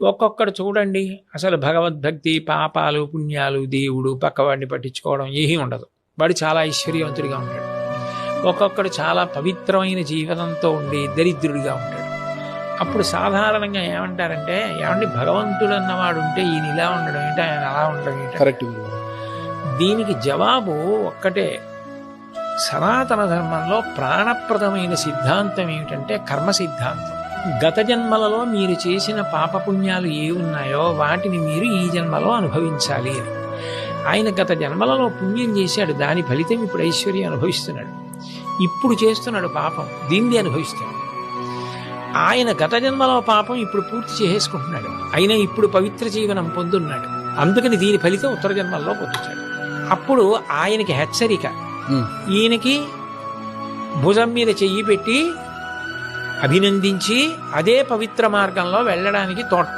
ఒక్కొక్కడు చూడండి అసలు భగవద్భక్తి, పాపాలు, పుణ్యాలు, దేవుడు, పక్కవాడిని పట్టించుకోవడం ఏమీ ఉండదు. వాడు చాలా ఐశ్వర్యవంతుడిగా ఉంటాడు. ఒక్కొక్కడు చాలా పవిత్రమైన జీవనంతో ఉండి దరిద్రుడిగా ఉంటాడు. అప్పుడు సాధారణంగా ఏమంటారంటే, ఏమండి భగవంతుడు అన్నవాడు ఉంటే ఈయన ఇలా ఉండడం ఏంటి, ఆయన అలా ఉండడం ఏంటి? కరెక్ట్. దీనికి జవాబు ఒక్కటే. సనాతన ధర్మంలో ప్రాణప్రదమైన సిద్ధాంతం ఏమిటంటే కర్మ సిద్ధాంతం. గత జన్మలలో మీరు చేసిన పాపపుణ్యాలు ఏ ఉన్నాయో వాటిని మీరు ఈ జన్మలో అనుభవించాలి అని. ఆయన గత జన్మలలో పుణ్యం చేశాడు, దాని ఫలితం ఇప్పుడు ఐశ్వర్యం అనుభవిస్తున్నాడు. ఇప్పుడు చేస్తున్నాడు పాపం, దీన్ని అనుభవిస్తున్నాడు. ఆయన గత జన్మలో పాపం ఇప్పుడు పూర్తి చేసేసుకుంటున్నాడు, అయినా ఇప్పుడు పవిత్ర జీవనం పొందున్నాడు. అందుకని దీని ఫలితం ఉత్తర జన్మల్లో పొందుతాడు. అప్పుడు ఆయనకి హెచ్చరిక, ఈయనకి భుజం మీద చెయ్యి పెట్టి అభినందించి అదే పవిత్ర మార్గంలో వెళ్ళడానికి